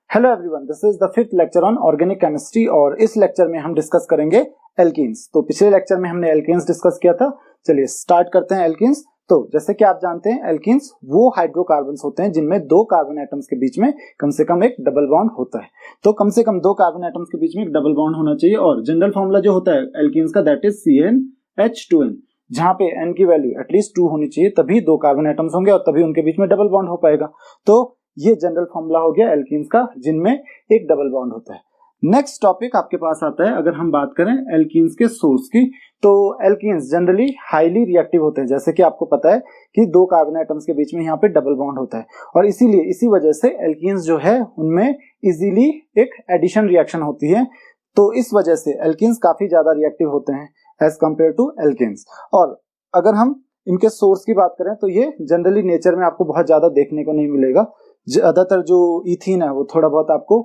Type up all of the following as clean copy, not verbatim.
Hello everyone, this is the fifth lecture on organic chemistry और इस lecture में हम डिस्कस करेंगे एल्कीन्स। तो पिछले लेक्चर में हमने एल्कीन्स डिस्कस किया था। चलिए स्टार्ट करते हैं एल्कीन्स। तो जैसे कि आप जानते हैं एल्कीन्स वो हाइड्रोकार्बन्स होते हैं जिनमें दो कार्बन एटम्स के बीच में कम से कम एक डबल बॉन्ड होता है। तो कम से कम दो कार्बन एटम्स के बीच में एक डबल बॉन्ड होना चाहिए और जनरल फॉर्मूला जो होता है एल्कीन्स का दैट इज CnH2n, जहां पे n की वैल्यू एटलीस्ट 2 होनी चाहिए, तभी दो कार्बन एटम्स होंगे और तभी उनके बीच में डबल बॉन्ड हो पाएगा। तो ये जनरल फॉर्मूला हो गया एल्कीन्स का जिनमें एक डबल बॉन्ड होता है। नेक्स्ट टॉपिक आपके पास आता है, अगर हम बात करें एल्कीन्स के सोर्स की, तो एल्कीन्स जनरली हाईली रिएक्टिव होते हैं। जैसे कि आपको पता है कि दो कार्बन एटम्स के बीच में यहाँ पे डबल बॉन्ड होता है और इसीलिए इसी वजह से एल्कीन्स जो है उनमें इजीली एक एडिशन रिएक्शन होती है। तो इस वजह से एल्कीन्स काफी ज्यादा रिएक्टिव होते हैं एज कंपेयर टू एल्केन्स। और अगर हम इनके सोर्स की बात करें तो ये जनरली नेचर में आपको बहुत ज्यादा देखने को नहीं मिलेगा। ज्यादातर जो इथीन है वो थोड़ा बहुत आपको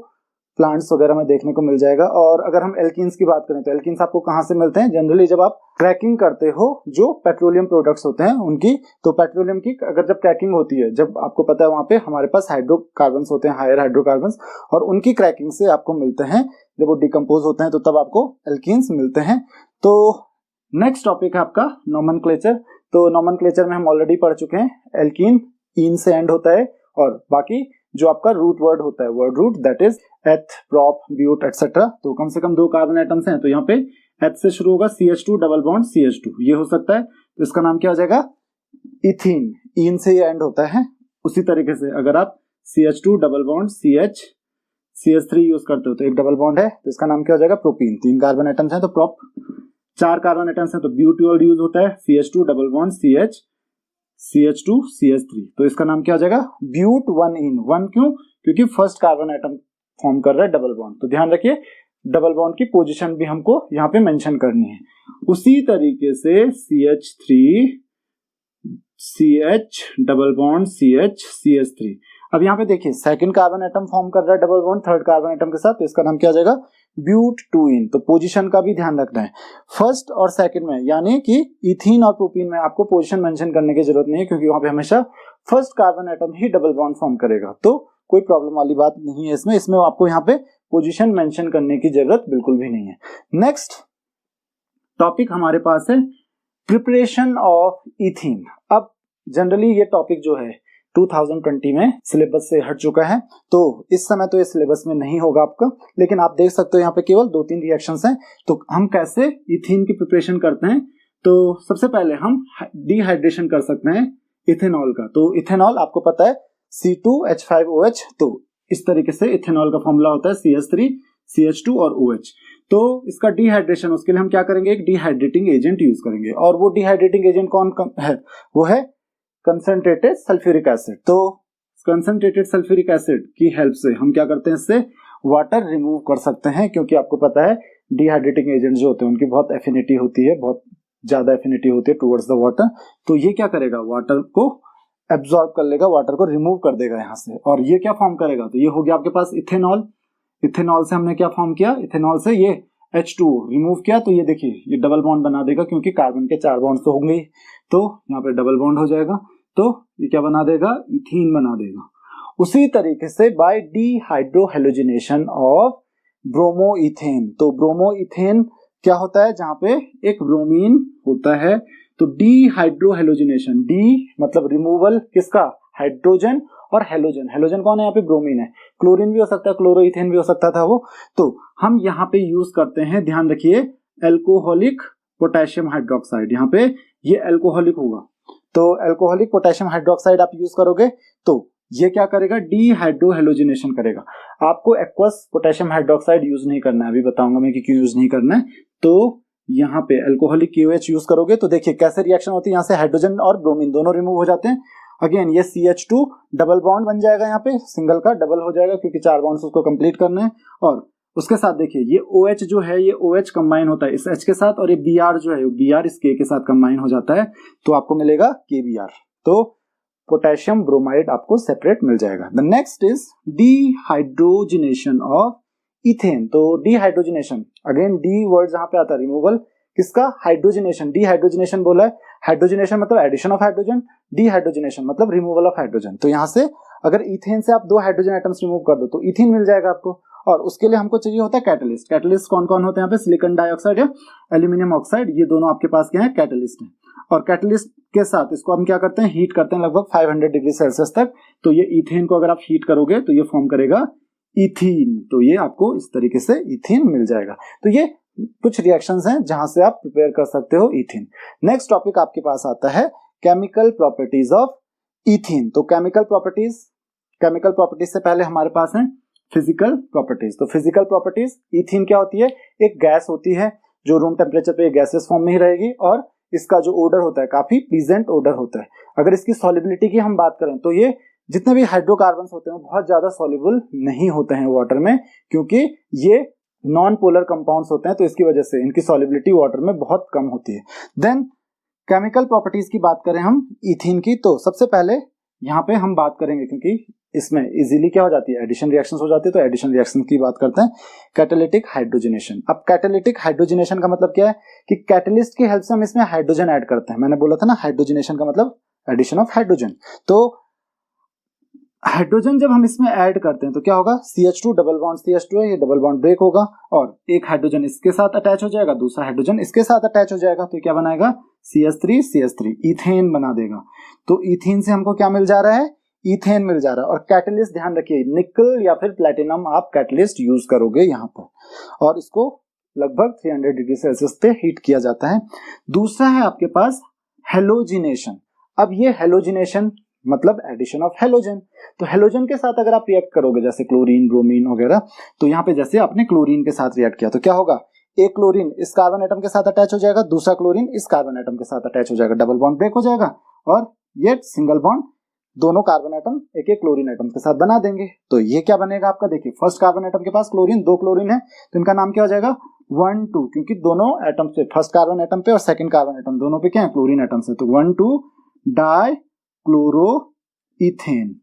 प्लांट्स वगैरह में देखने को मिल जाएगा। और अगर हम एल्कीन्स की बात करें तो एल्कीन्स आपको कहाँ से मिलते हैं? जनरली जब आप क्रैकिंग करते हो जो पेट्रोलियम प्रोडक्ट्स होते हैं उनकी, तो पेट्रोलियम की अगर जब क्रैकिंग होती है, जब आपको पता है वहां पे हमारे पास हाइड्रोकार्बन्स होते हैं, हायर हाइड्रोकार्बन्स, और उनकी क्रैकिंग से आपको मिलते हैं, जब वो डिकम्पोज होते हैं तो तब आपको एल्कीन्स मिलते हैं। तो नेक्स्ट टॉपिक है आपका नोमेनक्लेचर। तो नोमेनक्लेचर में हम ऑलरेडी पढ़ चुके हैं, एल्कीन इन से एंड होता है और बाकी जो आपका रूट वर्ड होता है, वर्ड रूट, दैट इज एथ, प्रोप, ब्यूट एटसेट्रा। तो कम से कम दो कार्बन एटम्स हैं तो यहाँ पे एथ से शुरू होगा, CH2 डबल बॉन्ड CH2 ये हो सकता है, तो इसका नाम क्या हो जाएगा? इथीन। इन से ये एंड होता है। उसी तरीके से अगर आप CH2 double bond CH3 use करते हो तो एक डबल बॉन्ड है, तो इसका नाम क्या हो जाएगा? प्रोपीन। तीन कार्बन एटम्स हैं तो प्रोप, चार कार्बन एटम्स हैं तो ब्यूट यूज होता है, CH2 double bond CH2 CH3, तो इसका नाम क्या हो जाएगा? ब्यूट 1 इन 1। क्यों? क्योंकि फर्स्ट कार्बन एटम फॉर्म कर रहा है डबल बॉन्ड। तो ध्यान रखिए डबल बॉन्ड की पोजीशन भी हमको यहाँ पे मेंशन करनी है। उसी तरीके से CH3 CH double bond CH3। अब यहाँ पे देखिए सेकंड कार्बन एटम फॉर्म कर रहा है double bond third carbon atom के साथ, तो इसका नाम क्या हो जाएगा? ब्यूट 2 इन। तो पोजीशन का भी ध्यान रखना है फर्स्ट और सेकंड में, यानी कि इथीन और प्रोपीन में आपको पोजीशन मेंशन करने की जरूरत नहीं है क्योंकि वहां पे हमेशा फर्स्ट कार्बन एटम ही डबल बॉन्ड फॉर्म करेगा। तो कोई प्रॉब्लम वाली बात नहीं है इसमें आपको यहाँ पे पोजीशन मेंशन करने की जरूरत बिल्कुल भी नहीं है। नेक्स्ट टॉपिक हमारे पास है प्रिपरेशन ऑफ इथीन। अब जनरली ये टॉपिक जो है 2020 में सिलेबस से हट चुका है, तो इस समय तो ये सिलेबस में नहीं होगा आपका, लेकिन आप देख सकते हो यहाँ पे केवल 2-3 रिएक्शंस हैं। तो हम कैसे इथीन की प्रिपरेशन करते हैं? तो सबसे पहले हम डिहाइड्रेशन कर सकते हैं इथेनॉल का। तो इथेनॉल आपको पता है C2H5OH, तो इस तरीके से इथेनॉल का फॉर्मूला होता है CH3 CH2 और OH। तो इसका डिहाइड्रेशन, उसके लिए हम क्या करेंगे? एक डिहाइड्रेटिंग एजेंट यूज करेंगे। और वो डिहाइड्रेटिंग एजेंट कौन है? वो है कंसंट्रेटेड सल्फ्यूरिक एसिड। तो कंसंट्रेटेड सल्फ्यूरिक एसिड की हेल्प से हम क्या करते हैं? इससे वाटर रिमूव कर सकते हैं, क्योंकि आपको पता है डिहाइड्रेटिंग एजेंट जो होते हैं उनकी बहुत एफिनिटी होती है, बहुत ज्यादा एफिनिटी होती है टुवर्ड्स द वाटर। तो ये क्या करेगा? वाटर को एब्जॉर्ब कर लेगा, वाटर को रिमूव कर देगा यहाँ से, और ये क्या फॉर्म करेगा? तो ये हो गया आपके पास इथेनॉल। इथेनॉल से हमने क्या फॉर्म किया? इथेनॉल से ये H2 रिमूव किया, तो ये देखिए ये डबल बॉन्ड बना देगा, क्योंकि कार्बन के 4 बॉन्ड तो होंगे ही, तो यहाँ पे डबल बॉन्ड हो जाएगा। तो ये क्या बना देगा? इथीन बना देगा। उसी तरीके से बाय डिहाइड्रोहेलोजिनेशन ऑफ ब्रोमोइथेन। तो ब्रोमोइथेन क्या होता है? जहां पे एक ब्रोमीन होता है, तो डिहाइड्रोहेलोजिनेशन, डी मतलब रिमूवल किसका? हाइड्रोजन, और हेलोजन, हेलोजन कौन है यहाँ पे? ब्रोमीन है। क्लोरीन भी हो सकता है, क्लोरोइथेन भी हो सकता था वो। तो हम यहाँ पे यूज करते हैं, ध्यान रखिए, एल्कोहलिक पोटेशियम हाइड्रोक्साइड। यहाँ पे ये एल्कोहलिक होगा, तो एल्कोहलिक पोटेशियम हाइड्रोक्साइड आप यूज करोगे तो ये क्या करेगा? डिहाइड्रोहेलोजिनेशन करेगा। आपको एक्वस पोटेशियम हाइड्रोक्साइड यूज नहीं करना है, अभी बताऊंगा मैं कि क्यों यूज नहीं करना है। तो यहाँ पे एल्कोहलिक KOH यूज करोगे तो देखिए कैसे रिएक्शन होती है, यहाँ से हाइड्रोजन और ब्रोमीन दोनों रिमूव हो जाते हैं। अगेन ये CH2 डबल बॉन्ड बन जाएगा, यहाँ पे सिंगल का डबल हो जाएगा क्योंकि 4 बॉन्ड्स उसको कंप्लीट करने हैं। और उसके साथ देखिए ये OH जो है, ये OH कंबाइन होता है इस H के साथ, और ये Br जो है Br इस K के साथ कंबाइन हो जाता है, तो आपको मिलेगा KBr। तो पोटेशियम ब्रोमाइड आपको सेपरेट मिल जाएगा। The next is dehydrogenation of ethane. तो डिहाइड्रोजिनेशन, अगेन डी वर्ड जहां पे आता है रिमूवल, किसका, हाइड्रोजनेशन, डीहाइड्रोजनेशन बोला है। हाइड्रोजनेशन मतलब एडिशन ऑफ हाइड्रोजन, डीहाइड्रोजनेशन मतलब रिमूवल ऑफ हाइड्रोजन। तो यहाँ से अगर इथेन से आप 2 हाइड्रोजन एटम्स रिमूव कर दो तो इथीन मिल जाएगा आपको, और उसके लिए हमको चाहिए होता है कैटलिस्ट। कैटलिस्ट कौन कौन होते हैं यहाँ पे, सिलिकॉन डाइऑक्साइड या एल्यूमिनियम ऑक्साइड, ये दोनों आपके पास क्या है, कैटलिस्ट है। और कैटलिस्ट के साथ इसको हम क्या करते हैं, हीट करते हैं लगभग 500 डिग्री सेल्सियस तक। तो ये इथेन को अगर आप हीट करोगे तो ये फॉर्म करेगा इथीन, तो ये आपको इस तरीके से इथीन मिल जाएगा। तो ये कुछ रिएक्शंस हैं जहां से आप प्रिपेयर कर सकते हो इथीन। नेक्स्ट टॉपिक आपके पास आता है केमिकल प्रॉपर्टीज ऑफ इथीन। तो केमिकल प्रॉपर्टीज से पहले हमारे पास है फिजिकल प्रॉपर्टीज। तो फिजिकल प्रॉपर्टीज, इथीन क्या होती है, एक गैस होती है जो रूम टेम्परेचर पे गैसेस फॉर्म में ही रहेगी, और इसका जो ओडर होता है काफी प्लीजेंट ओडर होता है। अगर इसकी सॉल्युबिलिटी की हम बात करें तो ये जितने भी हाइड्रोकार्बन्स होते हैं बहुत ज्यादा सॉल्युबल नहीं होते हैं वाटर में, क्योंकि ये नॉन पोलर कंपाउंड्स होते हैं, तो इसकी वजह से इनकी सॉल्युबिलिटी वाटर में बहुत कम होती है। देन केमिकल प्रॉपर्टीज की बात करें हम इथीन की, तो सबसे पहले यहाँ पे हम बात करेंगे, क्योंकि इसमें इजीली क्या हो जाती है, एडिशन रिएक्शंस हो जाती है, तो एडिशन रिएक्शन की बात करते हैं। Catalytic hydrogenation. अब कैटालिटिक हाइड्रोजनेशन का मतलब क्या है कि कैटलिस्ट की हेल्प से हम इसमें हाइड्रोजन ऐड करते हैं। मैंने बोला था ना, हाइड्रोजनेशन का मतलब एडिशन ऑफ हाइड्रोजन। तो हाइड्रोजन जब हम इसमें ऐड करते हैं तो क्या होगा, CH2 डबल बॉन्ड CH2 है, ये डबल बॉन्ड ब्रेक होगा और एक हाइड्रोजन इसके साथ अटैच हो जाएगा, दूसरा हाइड्रोजन इसके साथ अटैच हो जाएगा, तो क्या बनाएगा, CH3 इथेन बना देगा। तो इथेन से हमको क्या मिल जा रहा है, इथेन मिल जा रहा है। और कैटलिस्ट ध्यान रखिए, निकल या फिर प्लेटिनम आप कैटलिस्ट यूज करोगे यहाँ पर, और इसको लगभग 300 डिग्री सेल्सियस पे हीट किया जाता है। दूसरा है आपके पास हेलोजिनेशन। अब ये हेलोजिनेशन मतलब एडिशन ऑफ हेलोजन। तो हेलोजन के साथ अगर आप रिएक्ट करोगे जैसे क्लोरीन, ब्रोमीन वगैरह, तो यहाँ पे जैसे आपने क्लोरीन के साथ रिएक्ट किया तो क्या होगा, एक क्लोरीन इस कार्बन एटम के साथ अटैच हो जाएगा, दूसरा क्लोरीन इस कार्बन एटम के साथ अटैच हो जाएगा, डबल बॉन्ड ब्रेक हो जाएगा, और ये सिंगल बॉन्ड दोनों कार्बन एटम एक एक क्लोरीन एटम के साथ बना देंगे। तो ये क्या बनेगा आपका, देखिए फर्स्ट कार्बन एटम के पास क्लोरीन, 2 क्लोरीन है, तो इनका नाम क्या हो जाएगा, 1 2, क्योंकि दोनों एटम पे, फर्स्ट कार्बन एटम पे और सेकंड कार्बन एटम दोनों पे क्या है, क्लोरीन एटम से, तो 1 2 डाई क्लोरो इथेन,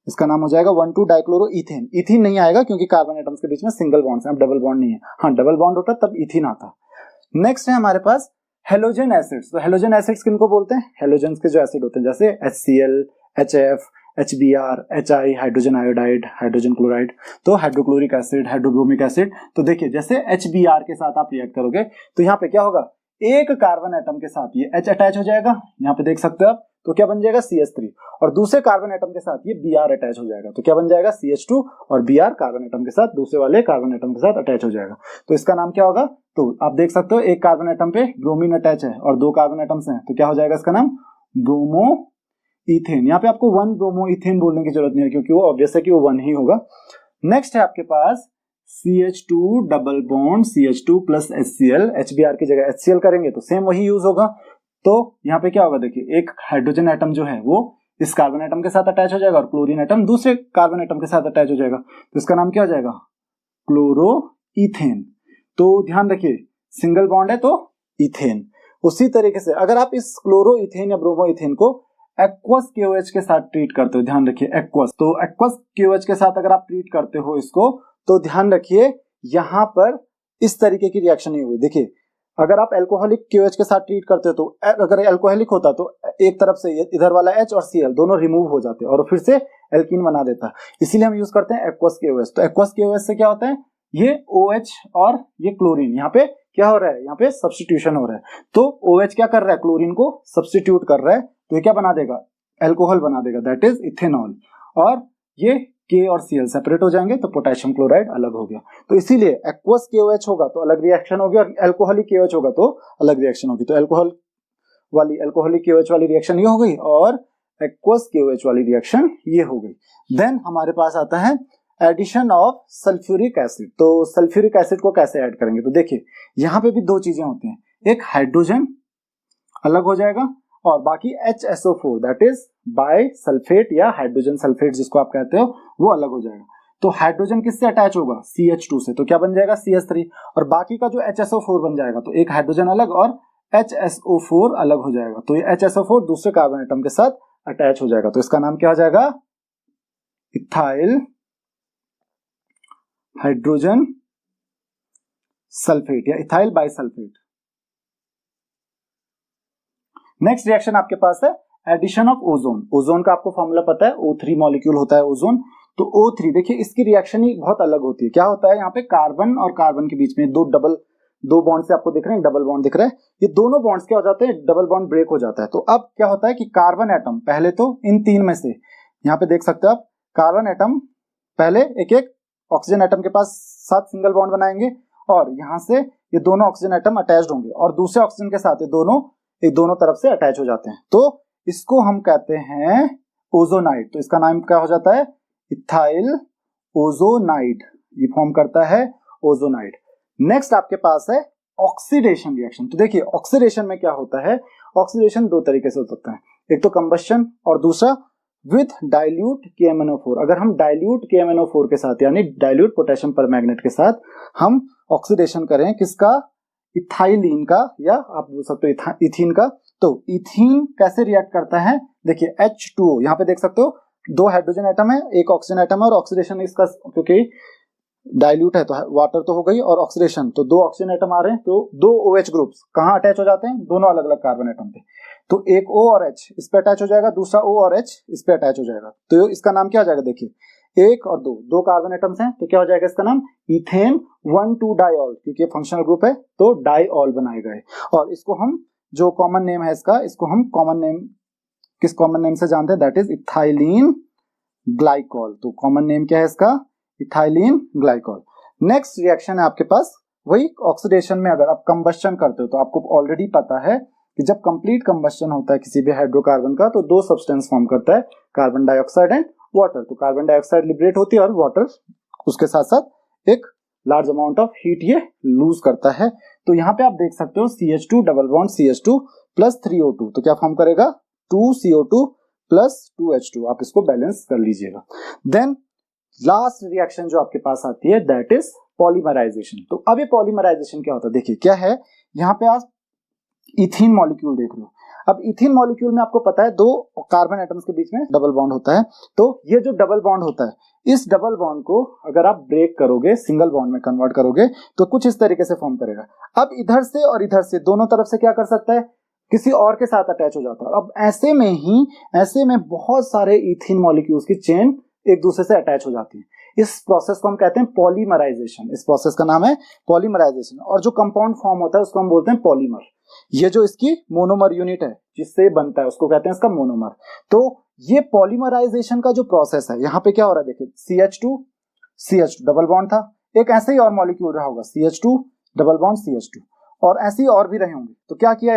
इसका नाम हो जाएगा 1 2 डाइक्लोरो इथेन। इथीन नहीं आएगा क्योंकि कार्बन एटम्स के बीच में सिंगल बॉन्ड्स हैं, अब डबल बॉन्ड नहीं है। हाँ, डबल बॉन्ड होता तब इथीन आता। नेक्स्ट है हमारे पास हेलोजन एसिड्स। तो हेलोजन एसिड्स किनको बोलते हैं, हेलोजन के जो एसिड होते हैं जैसे HCl, HF, HBr, HI, hydrogen iodide, hydrogen chloride, तो हाइड्रोक्लोरिक एसिड, हाइड्रोब्रोमिक एसिड। तो देखिए जैसे HBr के साथ आप रिएक्ट करोगे तो यहाँ पे क्या होगा, एक कार्बन एटम के साथ ये H अटैच हो जाएगा, यहाँ पे देख सकते हो आप, तो क्या बन जाएगा CH3, और दूसरे कार्बन एटम के साथ ये Br अटैच हो जाएगा, तो क्या बन जाएगा CH2, और Br कार्बन एटम के साथ दूसरे वाले कार्बन एटम के साथ अटैच हो जाएगा, तो इसका नाम क्या होगा। तो आप देख सकते हो एक कार्बन एटम पे ब्रोमीन अटैच है और 2 कार्बन एटम्स हैं, तो क्या हो जाएगा इसका नाम, ब्रोमो इथेन। यहाँ पे आपको 1 ब्रोमो इथेन बोलने की जरूरत नहीं है क्योंकि वो ऑब्वियस है कि वो 1 ही होगा। नेक्स्ट है आपके पास CH2 double bond CH2 plus HCl, HBr की जगह HCl करेंगे तो सेम वही यूज होगा। तो यहाँ पे क्या होगा, देखिए एक हाइड्रोजन एटम जो है वो इस कार्बन एटम के साथ अटैच हो जाएगा और क्लोरीन एटम दूसरे कार्बन एटम के साथ अटैच हो जाएगा, तो इसका नाम क्या हो जाएगा, क्लोरो इथेन। तो ध्यान रखिए सिंगल बॉन्ड है तो इथेन। उसी तरीके से अगर आप इस क्लोरो इथेन या ब्रोमो इथेन को एक्वस KOH के साथ ट्रीट करते हो, ध्यान रखिए एक्वस, तो एक्वस KOH के साथ अगर आप ट्रीट करते हो इसको, तो ध्यान रखिए यहाँ पर इस तरीके की रिएक्शन नहीं हुई। देखिए अगर आप एल्कोहलिक KOH के साथ ट्रीट करते हो तो अगर एल्कोहलिक होता तो एक तरफ से इधर वाला H और Cl दोनों रिमूव हो जाते और फिर से एल्कीन बना देता, इसीलिए हम यूज करते हैं एक्वस KOH। तो एक्वस KOH से क्या होता है, ये OH और ये क्लोरीन यहाँ पे क्या हो रहा है, यहाँ पे सब्स्टिट्यूशन हो रहा है, तो OH क्या कर रहा है, क्लोरीन को सब्स्टिट्यूट कर रहा है, तो ये क्या बना देगा, एल्कोहल बना देगा, दैट इज इथेनॉल, और ये K और Cl सेपरेट हो जाएंगे तो पोटेशियम क्लोराइड अलग हो गया। तो इसीलिए एक्वस KOH होगा तो अलग रिएक्शन होगी और एल्कोहलिक KOH होगा तो अलग रिएक्शन होगी। तो एल्कोहलिक KOH वाली रिएक्शन ये हो गई और एक्वस KOH वाली रिएक्शन ये हो गई। देन हमारे पास आता है एडिशन ऑफ सल्फ्यूरिक एसिड। तो सल्फ्यूरिक एसिड को कैसे ऐड करेंगे, तो देखिए यहाँ पे भी 2 चीजें होती हैं, एक हाइड्रोजन अलग हो जाएगा और बाकी HSO4 that is by sulphate या हाइड्रोजन सल्फेट जिसको आप कहते हो वो अलग हो जाएगा। तो हाइड्रोजन किससे अटैच होगा, CH2 से, तो क्या बन जाएगा CH3, और बाकी का जो HSO4 बन जाएगा तो एक हाइड्रोजन अलग और HSO4 अलग हो जाएगा, तो ये HSO4 दूसरे कार्बन एटम के साथ अटैच हो जाएगा, तो इसका नाम क्या हो जाएगा, इथाइल हाइड्रोजन सल्फेट या इथाइल बाइसल्फेट। नेक्स्ट रिएक्शन आपके पास है एडिशन ऑफ ओजोन। ओजोन का आपको फॉर्मूला पता है, O3 मॉलिक्यूल होता है ओजोन। तो O3 देखिए इसकी रिएक्शन ही बहुत अलग होती है। क्या होता है यहाँ पे, कार्बन और कार्बन के बीच में दो बॉन्ड से आपको दिख रहे हैं, डबल बॉन्ड दिख रहा है, ये दोनों बॉन्ड्स क्या हो जाते हैं, डबल बॉन्ड ब्रेक हो जाता है। तो अब क्या होता है कि कार्बन एटम पहले तो इन तीन में से, यहाँ पे देख सकते हो आप, कार्बन एटम पहले एक एक ऑक्सीजन एटम के पास 7 सिंगल बॉन्ड बनाएंगे और यहाँ से ये दोनों ऑक्सीजन एटम अटैच्ड होंगे और दूसरे ऑक्सीजन के साथ ये दोनों तरफ से अटैच हो जाते हैं। तो इसको हम कहते हैं ओजोनाइड। तो इसका नाम क्या हो जाता है, इथाइल ओजोनाइड, ये फॉर्म करता है ओजोनाइड। नेक्स्ट आपके पास है ऑक्सीडेशन रिएक्शन। तो देखिए ऑक्सीडेशन में क्या होता है, ऑक्सीडेशन दो तरीके से हो सकता है, एक तो कंबस्शन और दूसरा विथ डाइल्यूट KMnO4। अगर हम डाइल्यूट KMnO4 के साथ यानी डाइल्यूट पोटेशियम परमैंगनेट के साथ हम ऑक्सीडेशन करें किसका, इथाइलिन का, या आप बोल सकते हो इथीन का। तो इथीन कैसे रिएक्ट करता है, देखिए H2O, यहाँ पे देख सकते हो 2 हाइड्रोजन एटम है, एक ऑक्सीजन एटम है और ऑक्सीडेशन इसका, क्योंकि डाइल्यूट है तो वाटर तो हो गई और ऑक्सीडेशन, तो 2 ऑक्सीजन एटम आ रहे हैं, तो 2 OH ग्रुप्स कहाँ अटैच हो जाते हैं, दोनों अलग अलग कार्बन एटम पे। तो एक O और H इस पे अटैच हो जाएगा, दूसरा O और H इस पे अटैच हो जाएगा। तो इसका नाम क्या हो जाएगा, देखिए 1 और 2 कार्बन एटम्स हैं, तो क्या हो जाएगा इसका नाम, इथेन 1,2 डाइऑल, क्योंकि ये फंक्शनल ग्रुप है तो डाइऑल बनाएगा है। और इसको हम जो कॉमन नेम है इसको हम किस कॉमन नेम से जानते हैं, दैट इज इथाइलिन ग्लाइकॉल। तो कॉमन नेम क्या है इसका, इथाइलिन ग्लाइकॉल। नेक्स्ट रिएक्शन है आपके पास वही ऑक्सीडेशन में, अगर आप कंबस्शन करते हो तो आपको ऑलरेडी पता है कि जब कंप्लीट कंबस्शन होता है किसी भी हाइड्रोकार्बन का तो 2 सब्सटेंस फॉर्म करता है, कार्बन डाइऑक्साइड एंड वाटर। तो कार्बन डाइऑक्साइड लिबरेट होती है और वाटर उसके साथ साथ एक लार्ज अमाउंट ऑफ हीट ये लूज करता है। तो यहाँ पे आप देख सकते हो CH2 double bond CH2 plus 3O2, तो क्या फॉर्म करेगा 2CO2 प्लस 2H2। आप इसको बैलेंस कर लीजिएगा। देन लास्ट रिएक्शन जो आपके पास आती है दैट इज पॉलीमराइजेशन। तो अब ये पॉलीमराइजेशन क्या होता है, देखिए क्या है, यहाँ पे आप इथीन मॉलिक्यूल देख लो। अब इथीन मॉलिक्यूल में आपको पता है 2 कार्बन एटम्स के बीच में डबल बॉन्ड होता है। तो ये जो डबल बॉन्ड होता है, इस डबल बॉन्ड को अगर आप ब्रेक करोगे, सिंगल बॉन्ड में कन्वर्ट करोगे, तो कुछ इस तरीके से फॉर्म करेगा। अब इधर से और इधर से दोनों तरफ से क्या कर सकता है, किसी और के साथ अटैच हो जाता है। अब ऐसे में बहुत सारे इथीन मॉलिक्यूल्स की चेन एक दूसरे से अटैच हो जाती है। इस प्रोसेस को हम कहते हैं पॉलीमराइजेशन। इस प्रोसेस का नाम है पॉलीमराइजेशन। और जो कंपाउंड फॉर्म होता है उसको हम बोलते हैं पॉलीमर। ये जो इसकी मोनोमर यूनिट है जिससे बनता है उसको कहते हैं इसका मोनोमर। तो ये पॉलीमराइजेशन का जो प्रोसेस है, यहाँ पे क्या हो रहा है, देखिए CH2 डबल बॉन्ड था, एक ऐसे ही और मॉलिक्यूल रहा होगा CH2 डबल बॉन्ड CH2, और ऐसे ही और भी रहे होंगे। तो क्या किया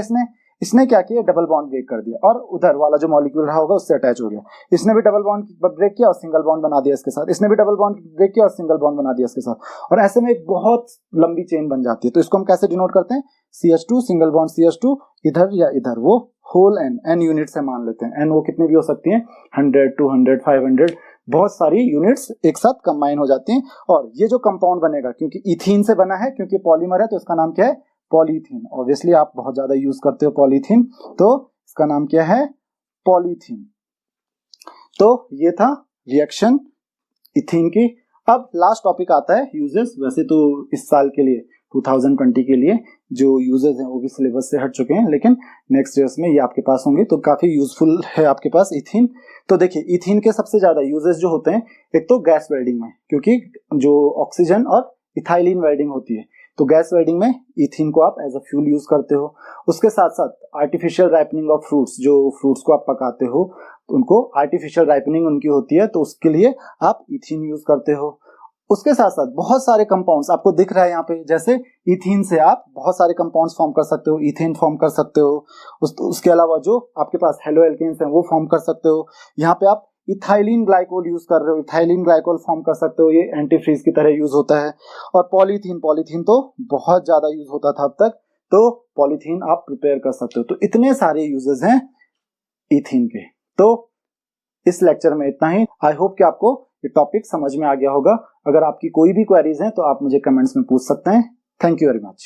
इसने क्या किया, डबल बॉन्ड ब्रेक कर दिया और उधर वाला जो मॉलिक्यूल रहा होगा उससे अटैच हो गया। इसने भी डबल बॉन्ड ब्रेक किया और सिंगल बॉन्ड बना दिया इसके साथ, इसने भी डबल बॉन्ड ब्रेक किया और सिंगल बॉन्ड बना दिया इसके साथ, और ऐसे में एक बहुत लंबी चेन बन जाती है। तो इसको हम कैसे डिनोट करते हैं, CH2 सिंगल बॉन्ड CH2 इधर या इधर, वो होल n यूनिट से मान लेते हैं। n वो कितनी भी हो सकती है, 100, 200, 500, बहुत सारी यूनिट्स एक साथ कंबाइन हो जाती हैं। और ये जो कंपाउंड बनेगा, क्योंकि इथीन से बना है, क्योंकि पॉलीमर है, तो इसका नाम क्या है, पॉलीथीन। ऑब्वियसली आप बहुत ज्यादा यूज करते हो पॉलीथीन, तो इसका नाम क्या है, पॉलीथीन। तो ये था रिएक्शन इथीन की। अब लास्ट टॉपिक आता है यूजेस। वैसे तो इस साल के लिए 2020 के लिए जो यूजेस हैं वो भी सिलेबस से हट चुके हैं, लेकिन नेक्स्ट ईयर्स में ये आपके पास होंगे, तो काफी यूजफुल है आपके पास इथीन। तो देखिए इथीन के सबसे ज्यादा यूजेस जो होते हैं, एक तो गैस वेल्डिंग में, क्योंकि जो ऑक्सीजन और इथाइलिन वेल्डिंग होती है, तो गैस वेल्डिंग में इथीन को आप एज अ फ्यूल यूज करते हो। उसके साथ साथ आर्टिफिशियल राइपनिंग ऑफ फ्रूट्स, जो फ्रूट्स को आप पकाते हो उनको आर्टिफिशियल राइपनिंग उनकी होती है, तो उसके लिए आप इथीन यूज करते हो। उसके साथ साथ बहुत सारे कंपाउंड्स आपको दिख रहा है यहाँ पे, जैसे इथीन से आप बहुत सारे कंपाउंड्स फॉर्म कर सकते हो, इथेन फॉर्म कर सकते हो। उसके अलावा जो आपके पास हेलो एल्केन्स हैं वो फॉर्म कर सकते हो। यहाँ पे आप इथाइलिन ग्लाइकोल यूज कर रहे हो, इथाइलिन ग्लाइकोल फॉर्म कर सकते हो, ये एंटीफ्रीज की तरह यूज होता है। और पॉलीथीन तो बहुत ज्यादा यूज होता था अब तक, तो पॉलीथीन आप प्रिपेयर कर सकते हो। तो इतने सारे यूजेस हैं इथीन के। तो इस लेक्चर में इतना ही। आई होप कि आपको ये टॉपिक समझ में आ गया होगा। अगर आपकी कोई भी क्वेरीज हैं तो आप मुझे कमेंट्स में पूछ सकते हैं। Thank you very much.